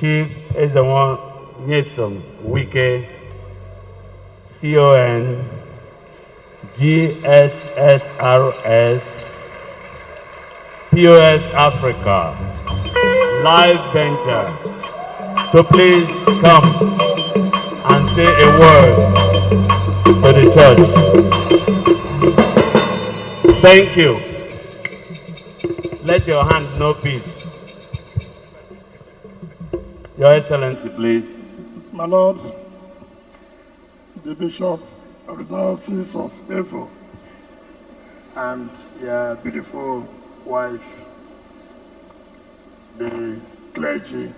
Chief Ezewon Nyesom Wike, CON, GSSRS, POS Africa, Live Venture, to please come and say a word to the church. Thank you. Let your hand know peace. Your Excellency, please. My Lord, the Bishop of the Diocese of Efo, and your beautiful wife, the clergy,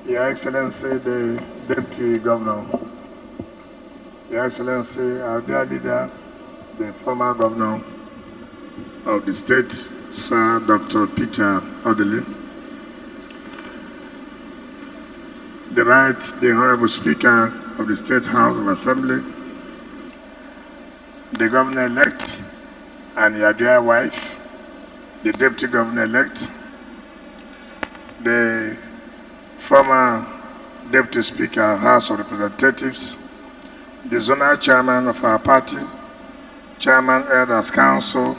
Your Excellency, the Deputy Governor, Your Excellency, our dear leader, the former Governor of the state, Sir Dr. Peter Odili, the Honorable Speaker of the State House of Assembly, the Governor-elect and your dear wife, the Deputy Governor-elect, the former Deputy Speaker, House of Representatives, the Zonal Chairman of our party, Chairman Elders Council,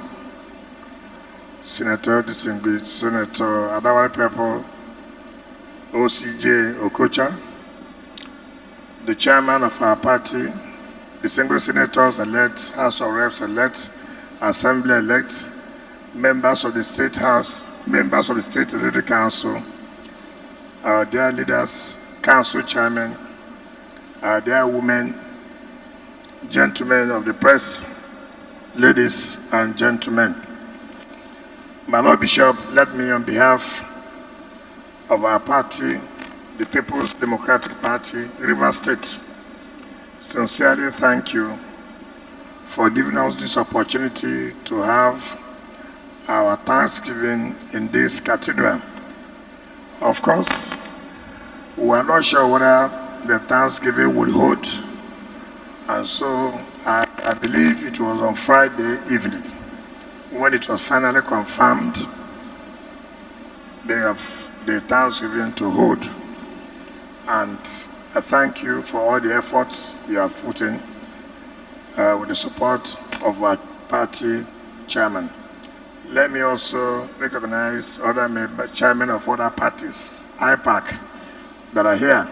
Senator Distinguished Senator Adawale Pepper, OCJ Okocha, the Chairman of our party, the single senators elect, House of Reps elect, Assembly elect, members of the State House, members of the State Executive Council, our dear leaders, Council Chairman, our dear women, gentlemen of the press, ladies and gentlemen. My Lord Bishop, let me on behalf of our party, the People's Democratic Party, Rivers State, sincerely thank you for giving us this opportunity to have our Thanksgiving in this cathedral. Of course, we are not sure whether the Thanksgiving would hold, and so I believe it was on Friday evening when it was finally confirmed the Thanksgiving to hold. And I thank you for all the efforts you have put in with the support of our party chairman. Let me also recognize other members, chairmen of other parties, IPAC, that are here.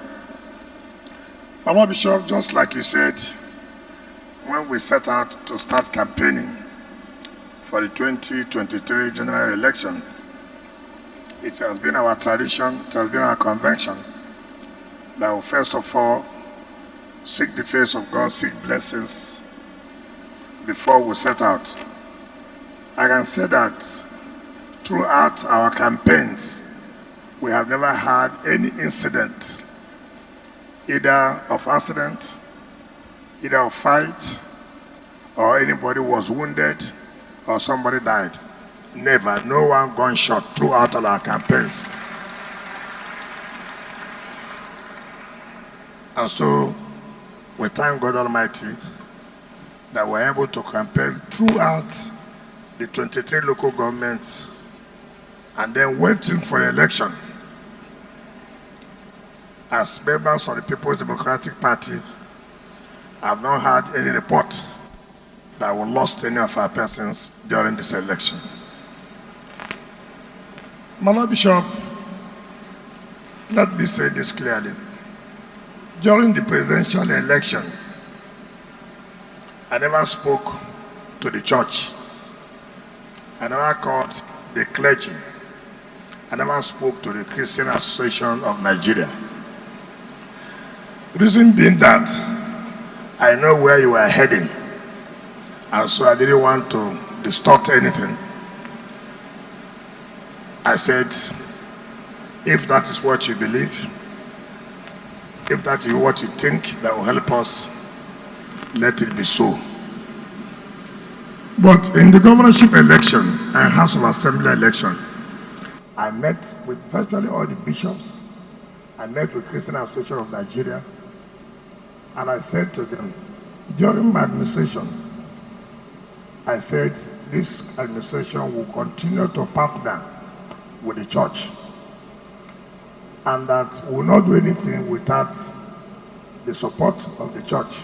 My Lord Bishop, just like you said, when we set out to start campaigning for the 2023 general election, it has been our tradition, it has been our convention that we first of all seek the face of God, seek blessings before we set out. I can say that throughout our campaigns, we have never had any incident, either of accident, either of fight, or anybody was wounded, or somebody died. Never, no one gunshot throughout all our campaigns. And so, we thank God Almighty that we're able to campaign throughout the 23 local governments and then waiting for the election. As members of the People's Democratic Party, I have not had any report that we lost any of our persons during this election. My Lord Bishop, let me say this clearly. During the presidential election, I never spoke to the church. I never called the clergy. I never spoke to the Christian Association of Nigeria. The reason being that I know where you are heading, and so I didn't want to distort anything. I said, if that is what you believe, if that is what you think that will help us, let it be so. But in the governorship election and House of Assembly election, I met with virtually all the bishops. I met with Christian Association of Nigeria, and I said to them, during my administration, I said, this administration will continue to partner with the church. and that we will not do anything without the support of the church.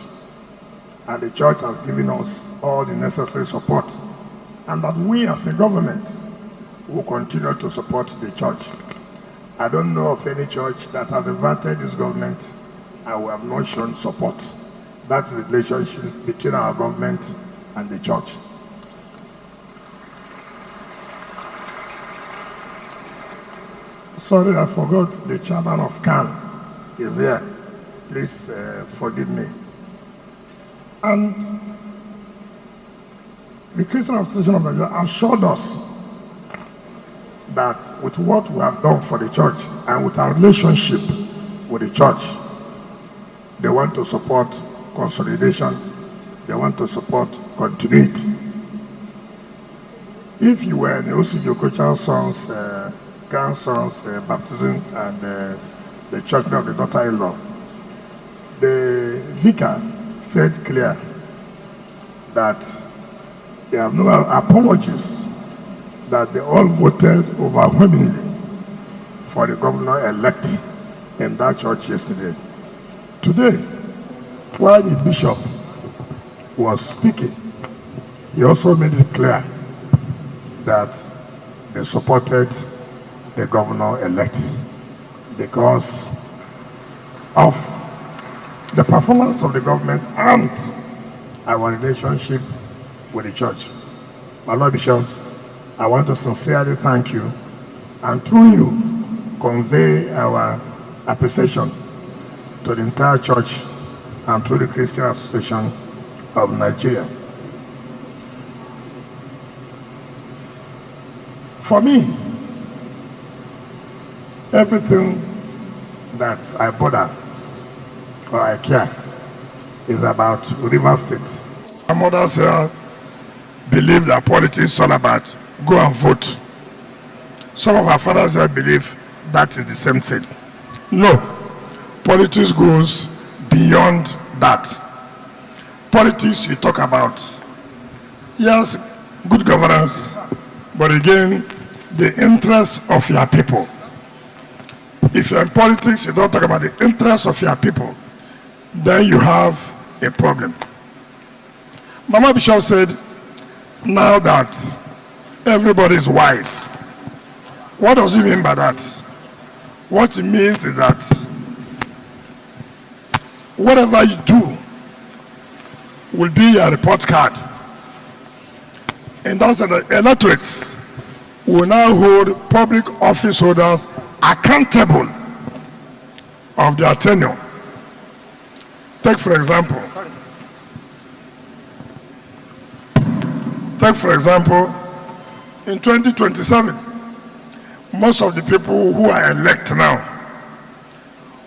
And the church has given us all the necessary support, and that we as a government will continue to support the church. I don't know of any church that has invited this government and we have not shown support. That's the relationship between our government and the church. Sorry, I forgot the chairman of CAN is here. Please forgive me. And the Christian Association of Nigeria assured us that with what we have done for the church and with our relationship with the church, they want to support consolidation, they want to support continuity. If you were in the Osi son's grandson's baptism and the church of the daughter-in-law, the vicar said clear that they have no apologies, that they all voted overwhelmingly for the governor-elect in that church yesterday. Today, while the bishop was speaking, he also made it clear that they supported the governor-elect because of the performance of the government and our relationship with the church. My Lord Bishop, I want to sincerely thank you and through you convey our appreciation to the entire church and to the Christian Association of Nigeria. For me, everything that I bother or I care is about River State. Our mothers here believe that politics is all about go and vote. Some of our fathers here believe that is the same thing. No, politics goes beyond that. Politics you talk about, yes, good governance, but again, the interests of your people. If you're in politics, you don't talk about the interests of your people, then you have a problem. Mama Bishop said, now that everybody is wise. What does he mean by that? What it means is that whatever you do will be your report card. And thus the electorates will now hold public office holders accountable of their tenure. Take for example, in 2027, most of the people who are elected now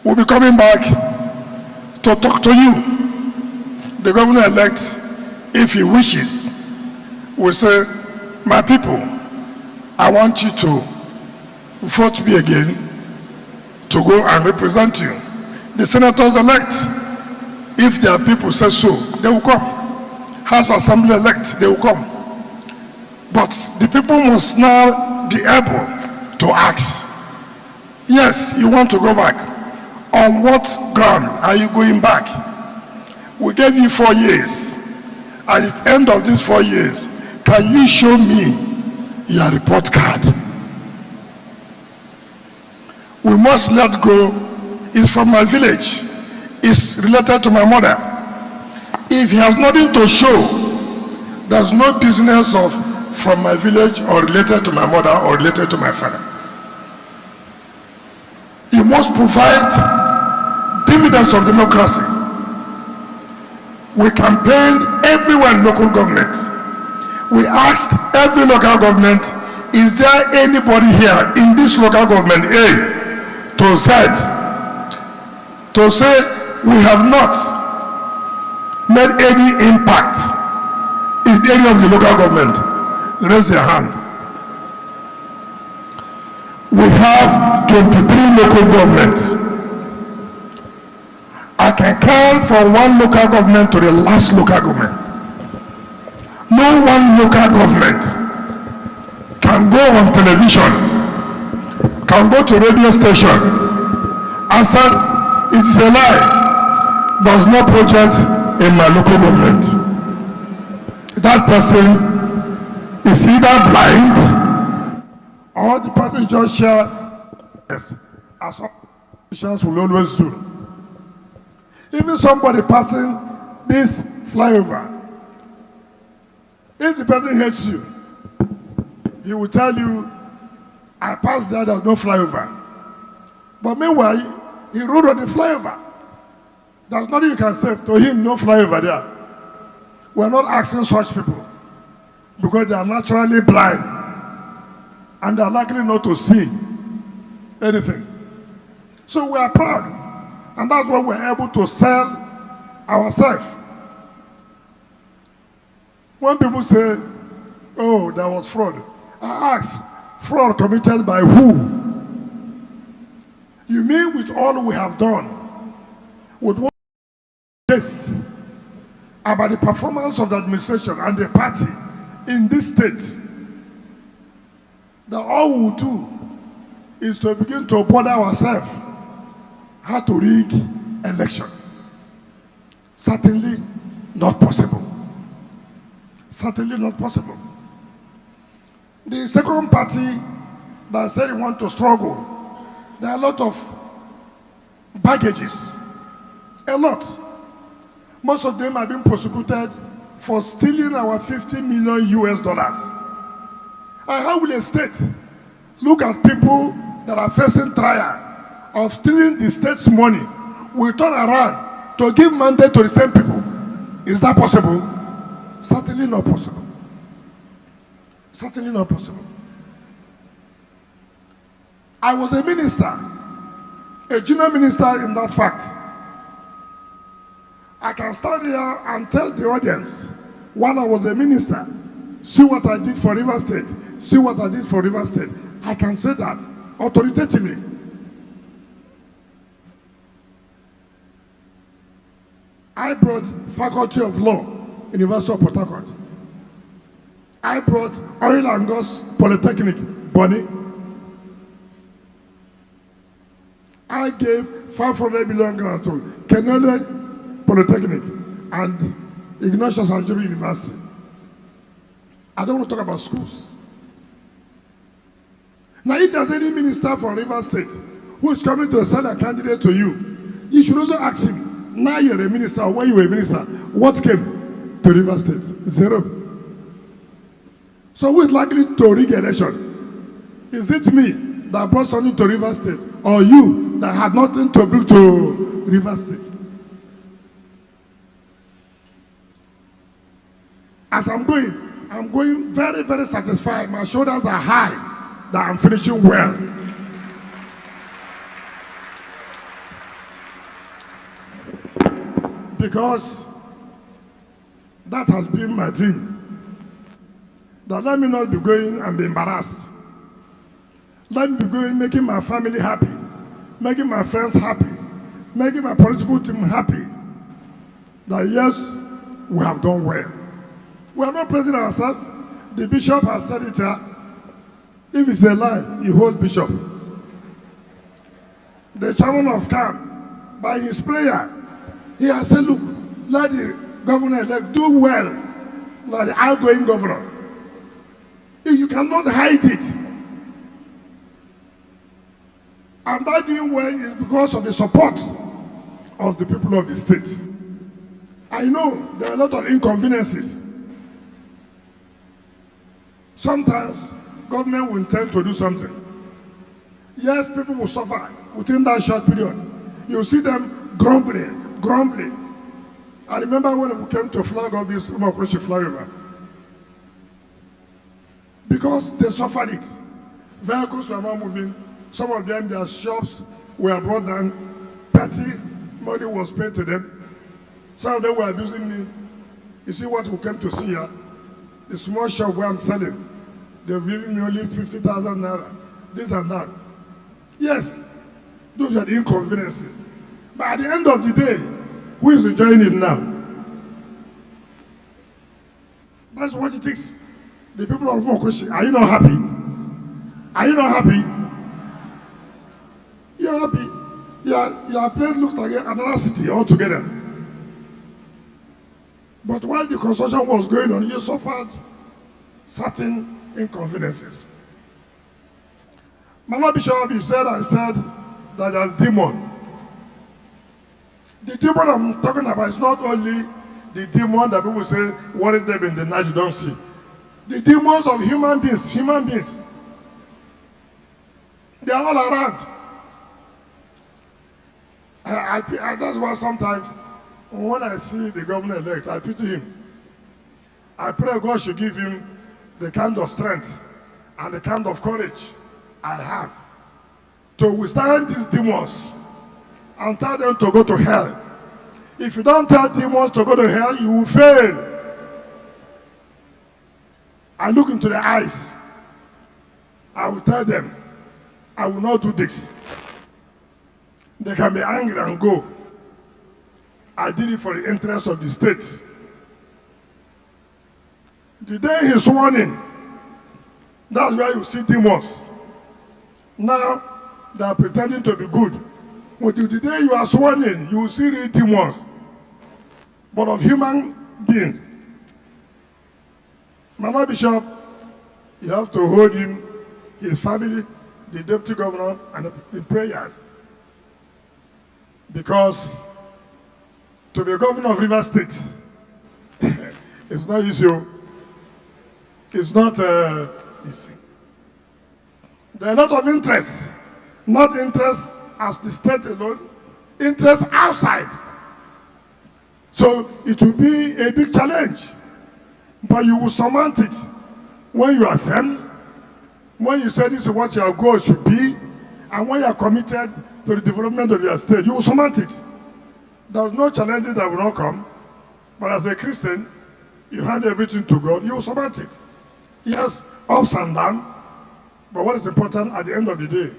will be coming back to talk to you. The governor-elect, if he wishes, will say, my people, I want you to vote me again to go and represent you. The senators-elect, if their people say so, they will come. House of Assembly-elect, they will come. But the people must now be able to ask, yes, you want to go back. On what ground are you going back? We gave you 4 years. At the end of these 4 years, can you show me your report card? We must let go. It's from my village. It's related to my mother. If he has nothing to show, there's no business of from my village or related to my mother or related to my father. You must provide dividends of democracy. We campaigned everywhere in local government. We asked every local government, is there anybody here in this local government A to Z to say we have not made any impact in any of the local government? Raise your hand. We have 23 local governments. I can count from one local government to the last local government. No one local government can go on television, can go to radio station, I said, it's a lie. There's no project in my local government. That person is either blind or the person just share, yes, as politicians will always do. Even somebody passing this flyover, if the person hates you, he will tell you, I passed there, there's no flyover. But meanwhile, he rode on the flyover. There's nothing you can say to him, no flyover there. We're not asking such people because they are naturally blind and they are likely not to see anything. So we are proud, and that's why we're able to sell ourselves. When people say, oh, there was fraud, I ask, fraud committed by who? You mean with all we have done, with what taste about the performance of the administration and the party in this state, that all we will do is to begin to bother ourselves how to rig election? Certainly not possible. Certainly not possible. The second party that said they want to struggle, there are a lot of baggages. A lot. Most of them have been prosecuted for stealing our 50 million US dollars. And how will a state look at people that are facing trial of stealing the state's money, will turn around to give mandate to the same people? Is that possible? Certainly not possible. Certainly not possible. I was a minister, a junior minister in that fact. I can stand here and tell the audience, while I was a minister, see what I did for River State, see what I did for River State. I can say that authoritatively. I brought Faculty of Law, University of Port Harcourt. I brought Oil and Gas Polytechnic, Bonny. I gave 500 million grant to Kenele Polytechnic and Ignatius Anjuru University. I don't want to talk about schools. Now, if there's any minister from River State who is coming to send a candidate to you, you should also ask him, now you're a minister, or when you were a minister, what came to River State? Zero. So who is likely to rig election? Is it me that brought something to River State, or you that had nothing to bring to River State? As I'm going very, very satisfied. My shoulders are high that I'm finishing well. Because that has been my dream. That let me not be going and be embarrassed. Let me be going making my family happy, making my friends happy, making my political team happy. That yes, we have done well. We are not praising ourselves. The bishop has said it here. If it's a lie, you hold bishop. The chairman of camp, by his prayer, he has said, look, let the governor-elect do well, like the outgoing governor. If you cannot hide it. And that doing well is because of the support of the people of the state. I know there are a lot of inconveniences. Sometimes government will intend to do something. Yes, people will suffer within that short period. You see them grumbling. I remember when we came to flag up this operation flyover. Because they suffered it. Vehicles were not moving. Some of them, their shops were brought down. Petty money was paid to them. Some of them were abusing me. You see what we came to see here? The small shop where I'm selling, they've given me only 50,000 naira. This and that. Yes, those are the inconveniences. But at the end of the day, who is enjoying it now? That's what it is. The people of Wike, are you not happy? Are you not happy? You're happy. your place looks like another city altogether. But while the construction was going on, you suffered certain inconveniences. My Lord Bishop, you said that there's demon. The demon I'm talking about is not only the demon that people say worry them in the night you don't see. The demons of human beings, they are all around. That's why sometimes when I see the governor-elect, I pity him. I pray God should give him the kind of strength and the kind of courage I have to withstand these demons and tell them to go to hell. If you don't tell demons to go to hell, you will fail. I look into their eyes. I will tell them, I will not do this. They can be angry and go. I did it for the interest of the state. The day he's sworn in, that's where you see demons. Now, they are pretending to be good. But the day you are sworn in, you will see real demons, but of human beings. My Lord Bishop, you have to hold him, his family, the deputy governor, and the prayers. Because to be governor of Rivers State, it's not easy. It's not easy. There are a lot of interest, not interest as the state alone, interest outside. So it will be a big challenge, but you will surmount it when you are firm, when you say this is what your goal should be, and when you are committed to the development of your state. You will surmount it. There's no challenges that will not come, but as a Christian, you hand everything to God, you will surmount it. Yes, ups and downs, but what is important at the end of the day,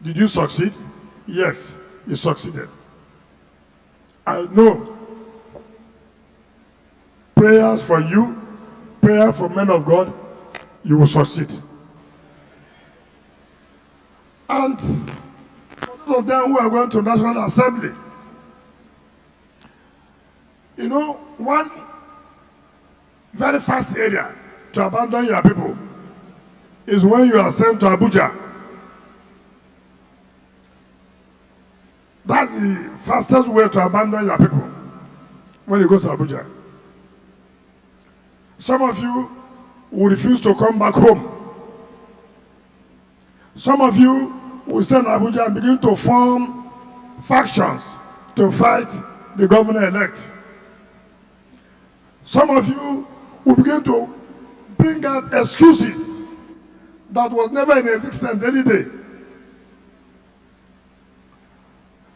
did you succeed? Yes, you succeeded. I know prayers for you, prayer for men of God, you will succeed. And for those of them who are going to National Assembly, you know, one very fast area to abandon your people is when you are sent to Abuja. That's the fastest way to abandon your people when you go to Abuja. Some of you will refuse to come back home. Some of you will stay in Abuja and begin to form factions to fight the governor-elect. Some of you will begin to bring out excuses that was never in existence any day.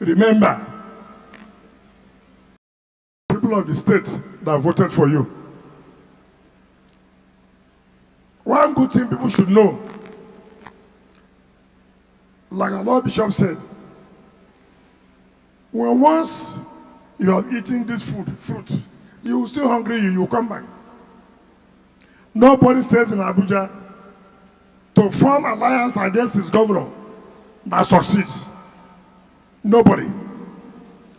Remember, people of the state that voted for you. One good thing people should know, like our Lord Bishop said, when once you have eaten this fruit, you will still hungry, you will come back. Nobody stays in Abuja to form alliance against his governor that succeeds. Nobody.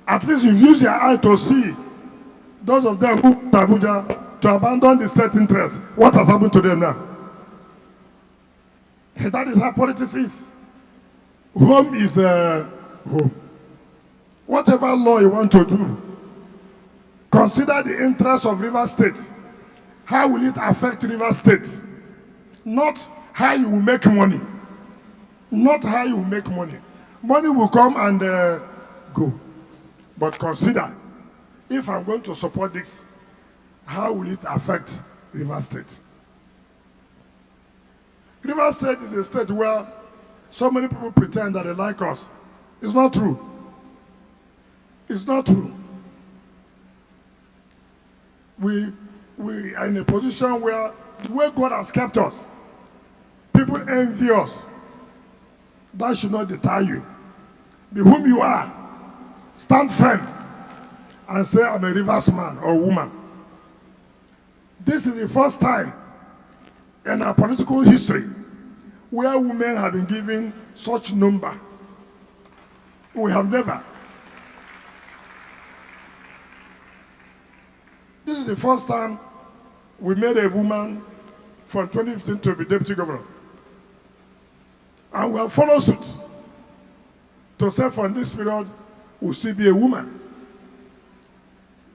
At least you use your eye to see those of them who to Abuja to abandon the state interest. What has happened to them now? That is how politics is. Home is home. Whatever law you want to do, consider the interest of Rivers State. How will it affect Rivers State? Not how you will make money. Not how you will make money. Money will come and go. But consider, if I'm going to support this, how will it affect Rivers State? Rivers State is a state where so many people pretend that they like us. It's not true. It's not true. We are in a position where the way God has kept us, people envy us. That should not deter you. Be whom you are. Stand firm and say, I'm a Rivers man or woman. This is the first time in our political history where women have been given such number We have never. This is the first time we made a woman from 2015 to be deputy governor. And we have followed suit to say from this period will still be a woman.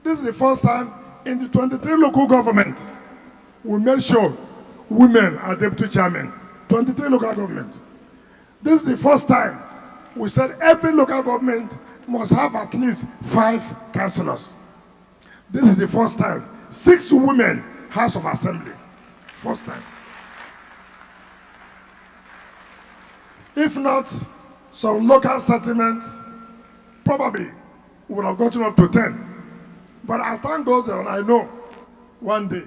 This is the first time in the 23 local governments we made sure women are deputy chairman. 23 local governments. This is the first time we said every local government must have at least 5 councillors. This is the first time 6 women House of Assembly. First time. If not, some local settlements probably would have gotten up to 10. But as time goes on, I know one day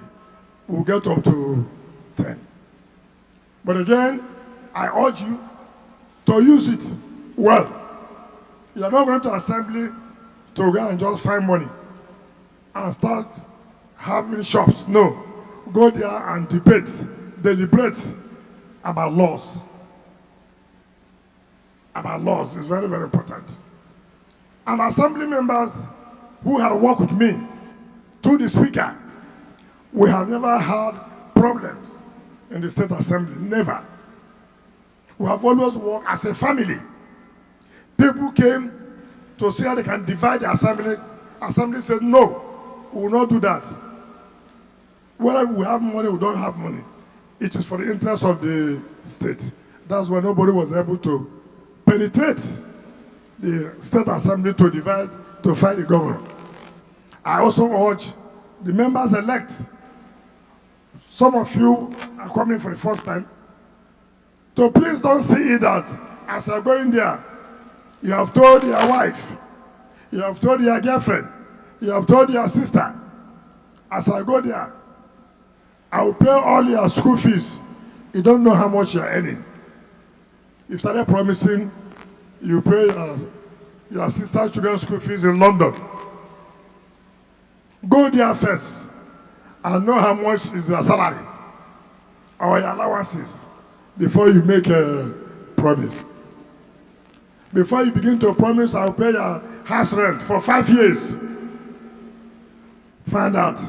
we'll get up to 10. But again, I urge you to use it well. You're not going to assembly to go and just find money and start having shops. No. Go there and debate, deliberate about laws. About laws is very, very important. And assembly members who had worked with me through the speaker, we have never had problems in the state assembly, never. We have always worked as a family. People came to see how they can divide the assembly. Assembly said, no, we will not do that. Whether we have money, we don't have money. It is for the interest of the state. That's why nobody was able to penetrate the state assembly to divide, to fight the governor. I also urge the members elect. Some of you are coming for the first time. So please don't see it that as you're going there, you have told your wife, you have told your girlfriend, you have told your sister, as I go there, I will pay all your school fees. You don't know how much you're earning. You started promising you pay your sister's children's school fees in London. Go there first and know how much is their salary or your allowances before you make a promise. Before you begin to promise, I'll pay your house rent for 5 years. Find out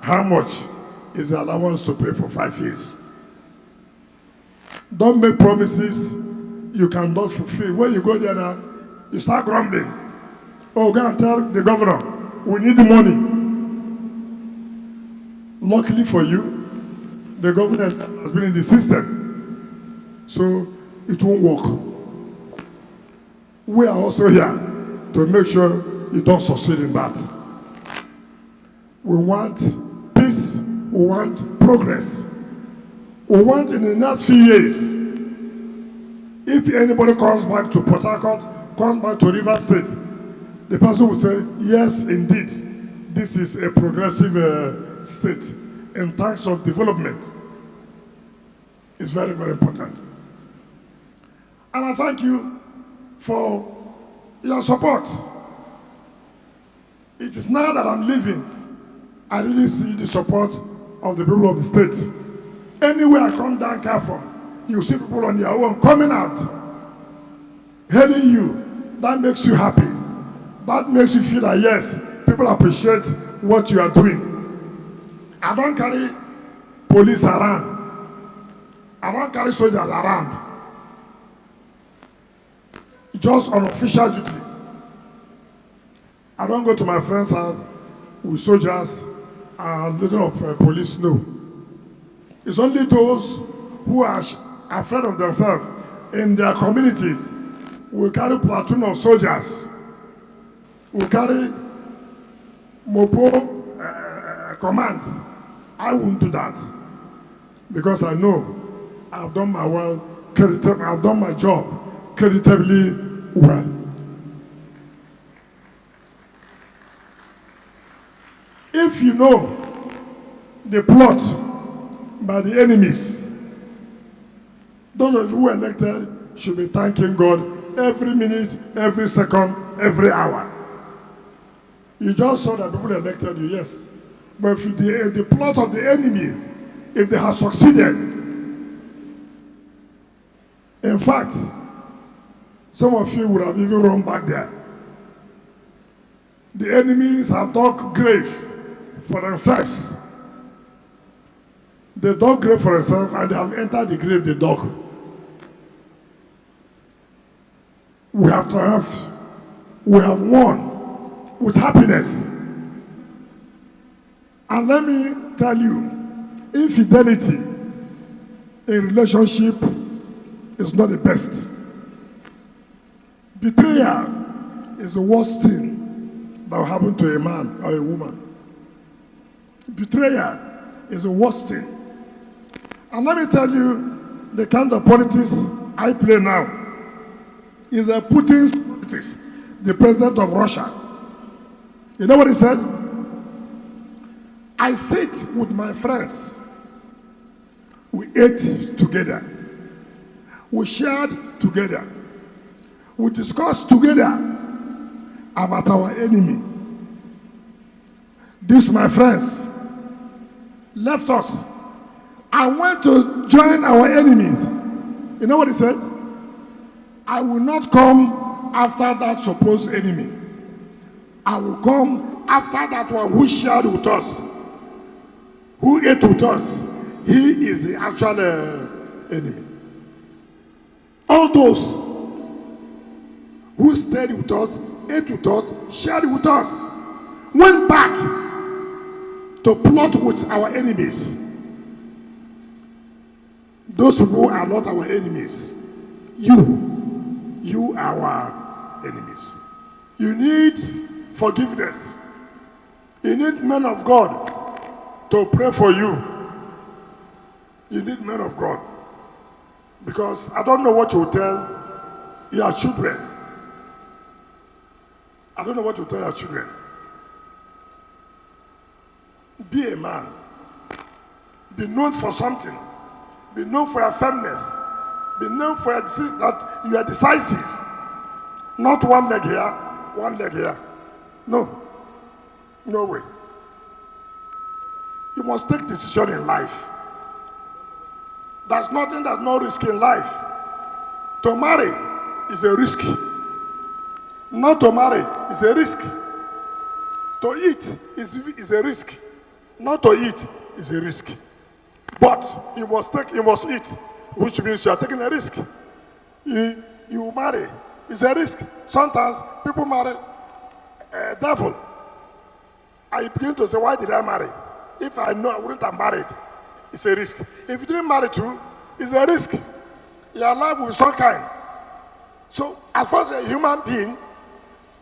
how much is the allowance to pay for 5 years. Don't make promises you cannot fulfill. When you go there, now, you start grumbling. Oh, go and tell the governor, we need the money. Luckily for you, the government has been in the system, so it won't work. We are also here to make sure you don't succeed in that. We want peace, we want progress. We want in the next few years, if anybody comes back to Port Harcourt, comes back to River State, the person will say, yes, indeed, this is a progressive state in terms of development. It's very, very important. And I thank you for your support. It is now that I'm leaving, I really see the support of the people of the state. Anywhere I come down Carrefour, you see people on their own coming out, hailing you. That makes you happy. That makes you feel that yes, people appreciate what you are doing. I don't carry police around. I don't carry soldiers around. Just on official duty. I don't go to my friend's house with soldiers and little of police, no. It's only those who are afraid of themselves in their communities will carry platoon of soldiers, will carry mopo commands. I won't do that because I know I've done my I've done my job creditably well. If you know the plot by the enemies, those of you who are elected should be thanking God every minute, every second, every hour. You just saw that people elected you, yes. But if the plot of the enemy, if they have succeeded, in fact, Some of you would have even run back there. The enemies have dug grave for themselves. They dug grave for themselves and they have entered the grave they dug. We have triumphed. We have won with happiness. And let me tell you, infidelity in relationship is not the best. Betrayal is the worst thing that will happen to a man or a woman. Betrayal is the worst thing. And let me tell you, the kind of politics I play now is a Putin's politics, the president of Russia. You know what he said? I sit with my friends. We ate together. We shared together. We discussed together about our enemy. These, my friends, left us and went to join our enemies. You know what he said? I will not come after that supposed enemy. I will come after that one who shared with us, who ate with us. He is the actual enemy. All those who stayed with us, ate with us, shared with us, went back to plot with our enemies. Those people are not our enemies. You are our enemies. You need forgiveness. You need men of God to pray for you. You need men of God. Because I don't know what you will tell your children. I don't know what to tell your children. Be a man. Be known for something. Be known for your firmness. Be known for that you are decisive. Not one leg here, one leg here. No. No way. You must take decision in life. There's nothing that's no risk in life. To marry is a risk. Not to marry is a risk. To eat is a risk. Not to eat is a risk. But you must eat, which means you are taking a risk. You marry, it's a risk. Sometimes people marry a devil. I begin to say, why did I marry? If I know I wouldn't have married, it's a risk. If you didn't marry too, it's a risk. Your life will be some kind. So as far as a human being,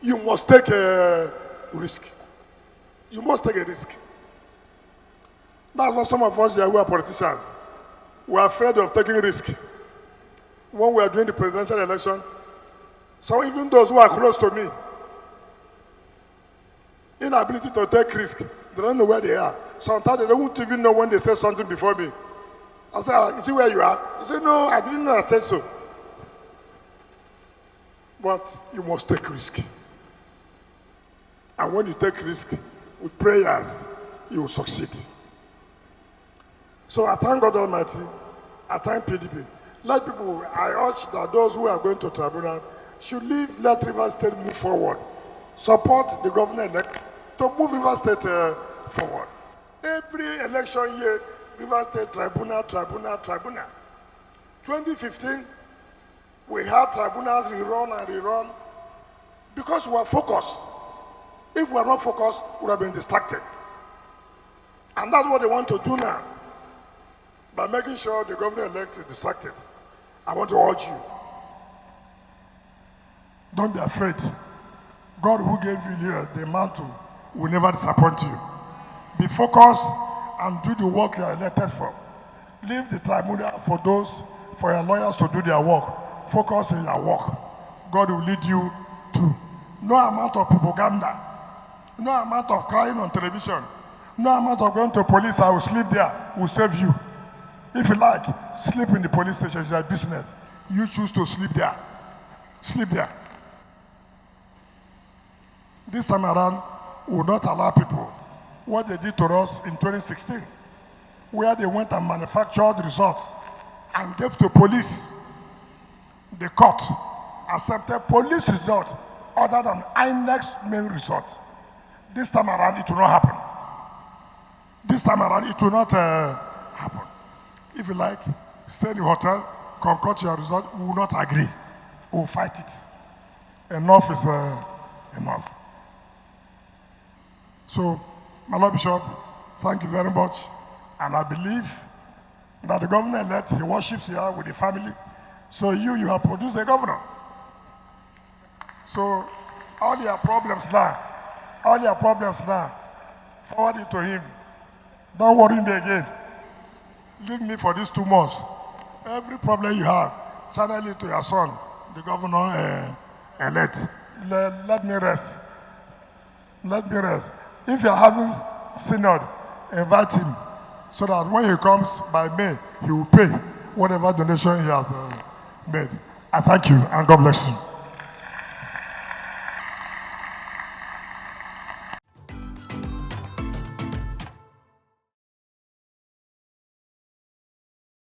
you must take a risk. You must take a risk. That's what some of us here who are politicians. We are afraid of taking risk. When we are doing the presidential election, so even those who are close to me, inability to take risk, they don't know where they are. Sometimes they don't even know when they say something before me. I say, is it where you are? He said, no, I didn't know I said so. But you must take risk. And when you take risk with prayers, you will succeed. So I thank God Almighty. I thank PDP. Let people, I urge that those who are going to tribunal should let Rivers State move forward. Support the governor-elect to move Rivers State forward. Every election year, Rivers State tribunal. 2015, we had tribunals rerun because we were focused. If we are not focused, we would have been distracted. And that's what they want to do now. By making sure the governor-elect is distracted. I want to urge you. Don't be afraid. God who gave you here the mantle will never disappoint you. Be focused and do the work you are elected for. Leave the tribunal for your lawyers to do their work. Focus on your work. God will lead you to. No amount of propaganda. No amount of crying on television. No amount of going to police, I will sleep there, will save you. If you like, sleep in the police station, it's your business. You choose to sleep there. Sleep there. This time around, we will not allow people what they did to us in 2016, where they went and manufactured results and gave to police. They caught. accepted police result other than INEC's main result. This time around, it will not happen. This time around, it will not happen. If you like, stay in the hotel, concoct your result, we will not agree. We will fight it. Enough is enough. So, my Lord Bishop, thank you very much. And I believe that the governor-elect, he worships here with the family. So you have produced a governor. So all your problems now, forward it to him. Don't worry me again. Leave me for these 2 months. Every problem you have, channel it to your son, the governor-elect. Let me rest. Let me rest. If you're having synod, invite him so that when he comes by May, he will pay whatever donation he has made. I thank you and God bless you.